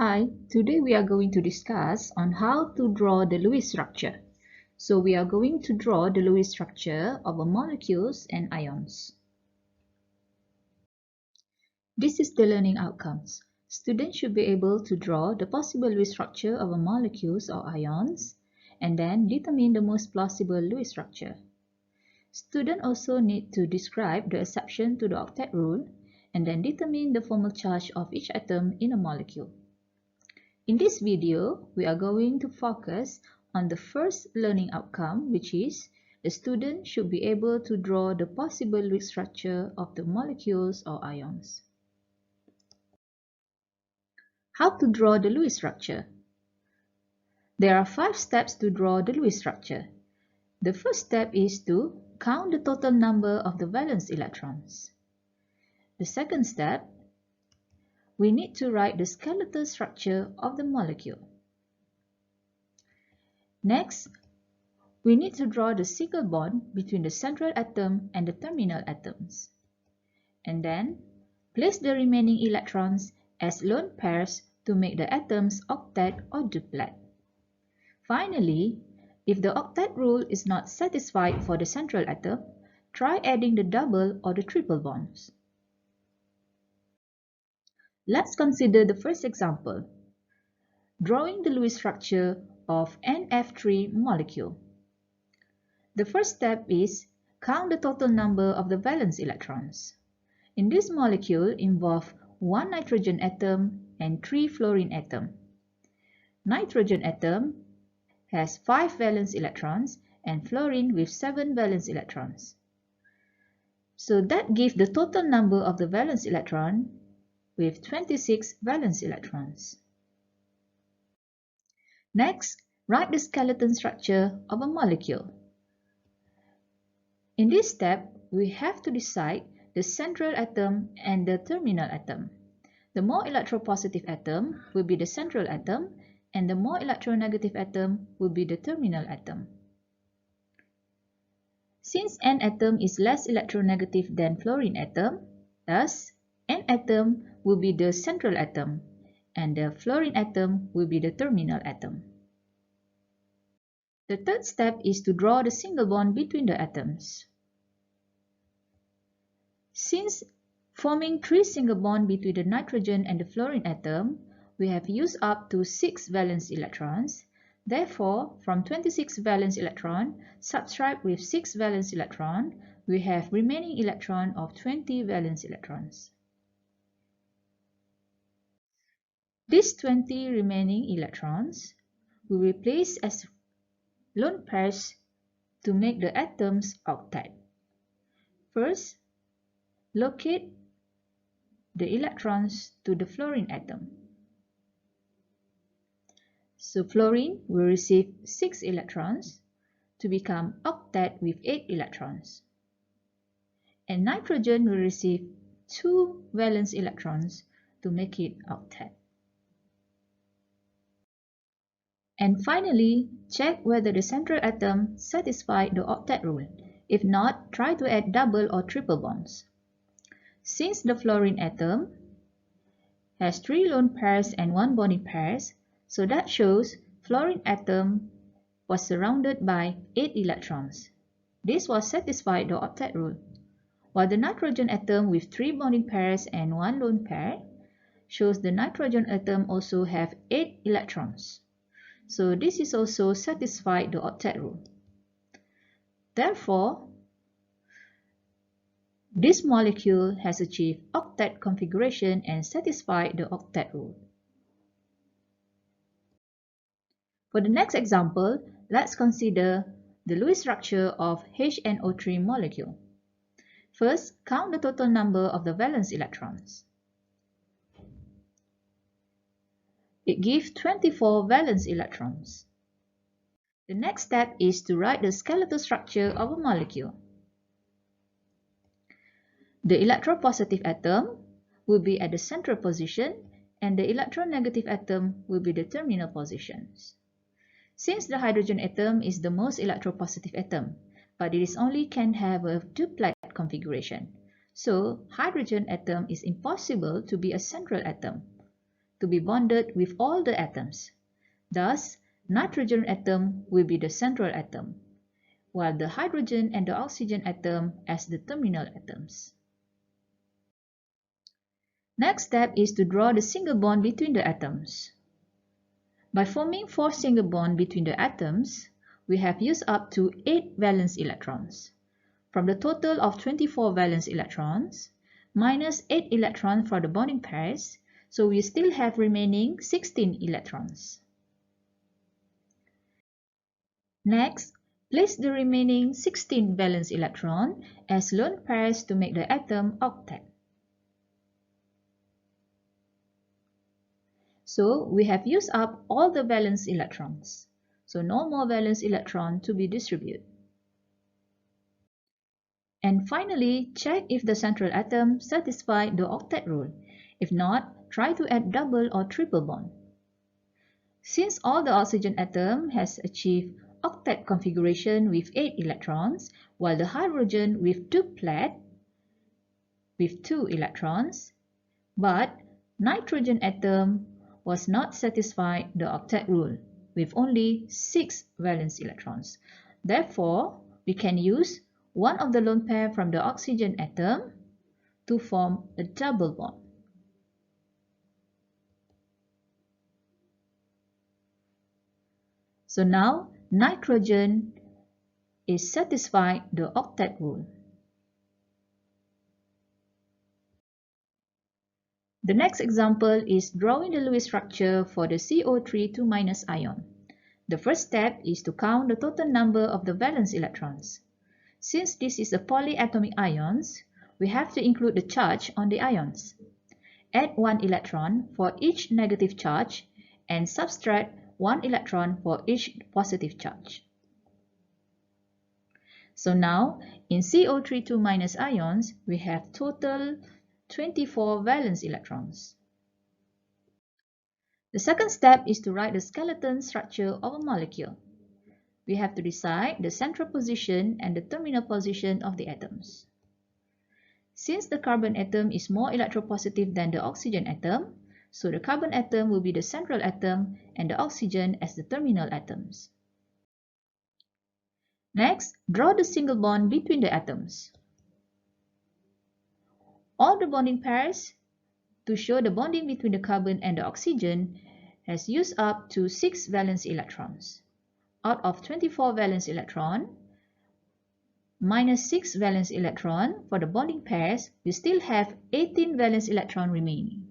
Hi, today we are going to discuss on how to draw the Lewis structure. So we are going to draw the Lewis structure of molecules and ions. This is the learning outcomes. Students should be able to draw the possible Lewis structure of molecules or ions and then determine the most plausible Lewis structure. Students also need to describe the exception to the octet rule and then determine the formal charge of each atom in a molecule. In this video, we are going to focus on the first learning outcome, which is the student should be able to draw the possible Lewis structure of the molecules or ions. How to draw the Lewis structure? There are 5 steps to draw the Lewis structure. The first step is to count the total number of the valence electrons. The second step, we need to write the skeletal structure of the molecule. Next, we need to draw the single bond between the central atom and the terminal atoms. And then, place the remaining electrons as lone pairs to make the atoms octet or duplet. Finally, if the octet rule is not satisfied for the central atom, try adding the double or the triple bonds. Let's consider the first example, drawing the Lewis structure of NF3 molecule. The first step is count the total number of the valence electrons. In this molecule involve 1 nitrogen atom and 3 fluorine atom. Nitrogen atom has 5 valence electrons and fluorine with 7 valence electrons. So that gives the total number of the valence electron with 26 valence electrons. Next, write the skeleton structure of a molecule. In this step, we have to decide the central atom and the terminal atom. The more electropositive atom will be the central atom and the more electronegative atom will be the terminal atom. Since N atom is less electronegative than fluorine atom, thus N atom will be the central atom and the fluorine atom will be the terminal atom. The third step is to draw the single bond between the atoms. Since forming 3 single bonds between the nitrogen and the fluorine atom, we have used up to 6 valence electrons. Therefore, from 26 valence electron, subtract with 6 valence electron, we have remaining electron of 20 valence electrons. These 20 remaining electrons we will place as lone pairs to make the atoms octet. First, locate the electrons to the fluorine atom. So fluorine will receive 6 electrons to become octet with 8 electrons. And nitrogen will receive 2 valence electrons to make it octet. And finally, check whether the central atom satisfies the octet rule. If not, try to add double or triple bonds. Since the fluorine atom has 3 lone pairs and 1 bonding pairs, so that shows fluorine atom was surrounded by 8 electrons. This was satisfied the octet rule. While the nitrogen atom with 3 bonding pairs and 1 lone pair shows the nitrogen atom also have 8 electrons. So this is also satisfied the octet rule. Therefore, this molecule has achieved octet configuration and satisfied the octet rule. For the next example, let's consider the Lewis structure of HNO3 molecule. First, count the total number of the valence electrons. It gives 24 valence electrons. The next step is to write the skeletal structure of a molecule. The electropositive atom will be at the central position and the electronegative atom will be the terminal positions. Since the hydrogen atom is the most electropositive atom, but it only can have a duplet configuration, so hydrogen atom is impossible to be a central atom. to be bonded with all the atoms. Thus, nitrogen atom will be the central atom, while the hydrogen and the oxygen atom as the terminal atoms. Next step is to draw the single bond between the atoms. By forming 4 single bonds between the atoms, we have used up to 8 valence electrons. From the total of 24 valence electrons, minus 8 electrons for the bonding pairs, so we still have remaining 16 electrons. Next, place the remaining 16 valence electrons as lone pairs to make the atom octet. So we have used up all the valence electrons. So no more valence electron to be distributed. And finally, check if the central atom satisfies the octet rule. If not, try to add double or triple bond. Since all the oxygen atom has achieved octet configuration with 8 electrons, while the hydrogen with duplet with 2 electrons, but nitrogen atom was not satisfied the octet rule with only 6 valence electrons. Therefore, we can use one of the lone pair from the oxygen atom to form a double bond. So now nitrogen is satisfied the octet rule. The next example is drawing the Lewis structure for the CO3 2- ion. The first step is to count the total number of the valence electrons. Since this is a polyatomic ions, we have to include the charge on the ions. Add 1 electron for each negative charge and subtract 1 electron for each positive charge. So now, in CO3 2- ions, we have total 24 valence electrons. The second step is to write the skeleton structure of a molecule. We have to decide the central position and the terminal position of the atoms. Since the carbon atom is more electropositive than the oxygen atom, so the carbon atom will be the central atom and the oxygen as the terminal atoms. Next, draw the single bond between the atoms. All the bonding pairs to show the bonding between the carbon and the oxygen has used up to 6 valence electrons. Out of 24 valence electron, minus 6 valence electron for the bonding pairs, we still have 18 valence electron remaining.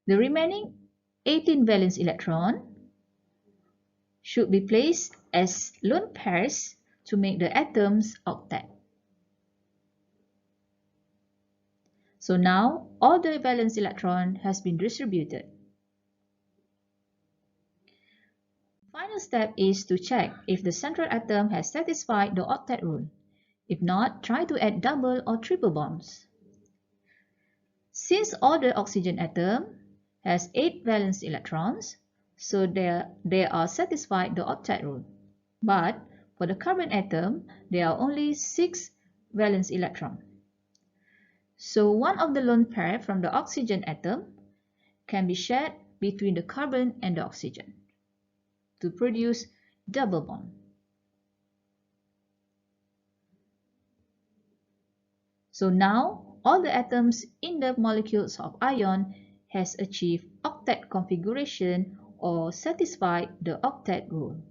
The remaining 18 valence electron should be placed as lone pairs to make the atoms octet. So now all the valence electron has been distributed. Final step is to check if the central atom has satisfied the octet rule. If not, try to add double or triple bonds. Since all the oxygen atom has 8 valence electrons, so they are satisfied the octet rule. But for the carbon atom, there are only 6 valence electrons. So one of the lone pair from the oxygen atom can be shared between the carbon and the oxygen to produce double bond. So now all the atoms in the molecules of ion has achieved octet configuration or satisfied the octet rule.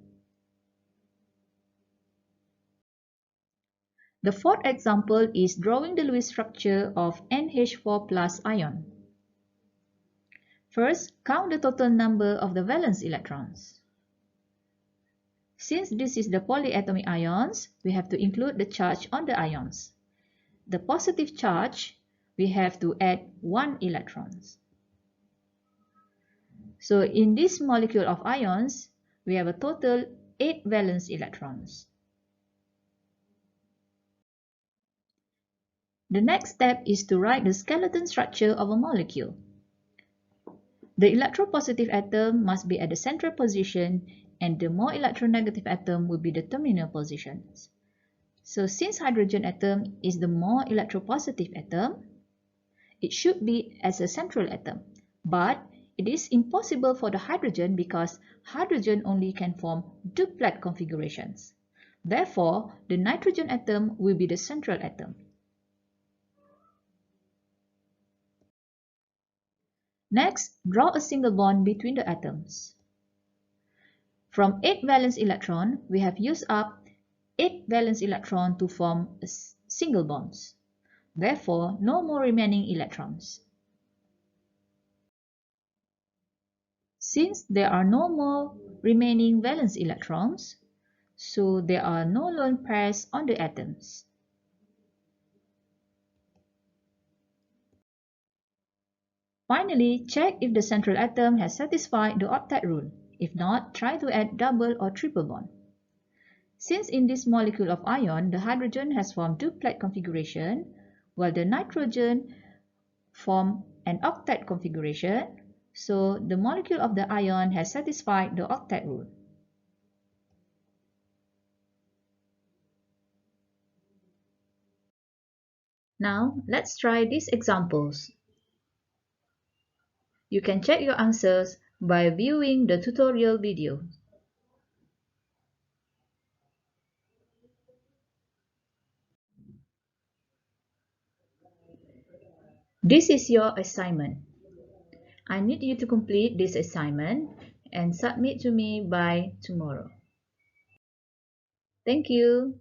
The fourth example is drawing the Lewis structure of NH4+ ion. First, count the total number of the valence electrons. Since this is the polyatomic ions, we have to include the charge on the ions. The positive charge, we have to add 1 electrons. So in this molecule of ions, we have a total 8 valence electrons. The next step is to write the skeleton structure of a molecule. The electropositive atom must be at the central position and the more electronegative atom will be the terminal positions. So since hydrogen atom is the more electropositive atom, it should be as a central atom. But it is impossible for the hydrogen because hydrogen only can form duplet configurations. Therefore, the nitrogen atom will be the central atom. Next, draw a single bond between the atoms. From 8 valence electron, we have used up 8 valence electron to form single bonds. Therefore, no more remaining electrons. Since there are no more remaining valence electrons, so there are no lone pairs on the atoms. Finally, check if the central atom has satisfied the octet rule. If not, try to add double or triple bond. Since in this molecule of ion, the hydrogen has formed duplet configuration, while the nitrogen form an octet configuration, so the molecule of the ion has satisfied the octet rule. Now, let's try these examples. You can check your answers by viewing the tutorial video. This is your assignment. I need you to complete this assignment and submit to me by tomorrow. Thank you.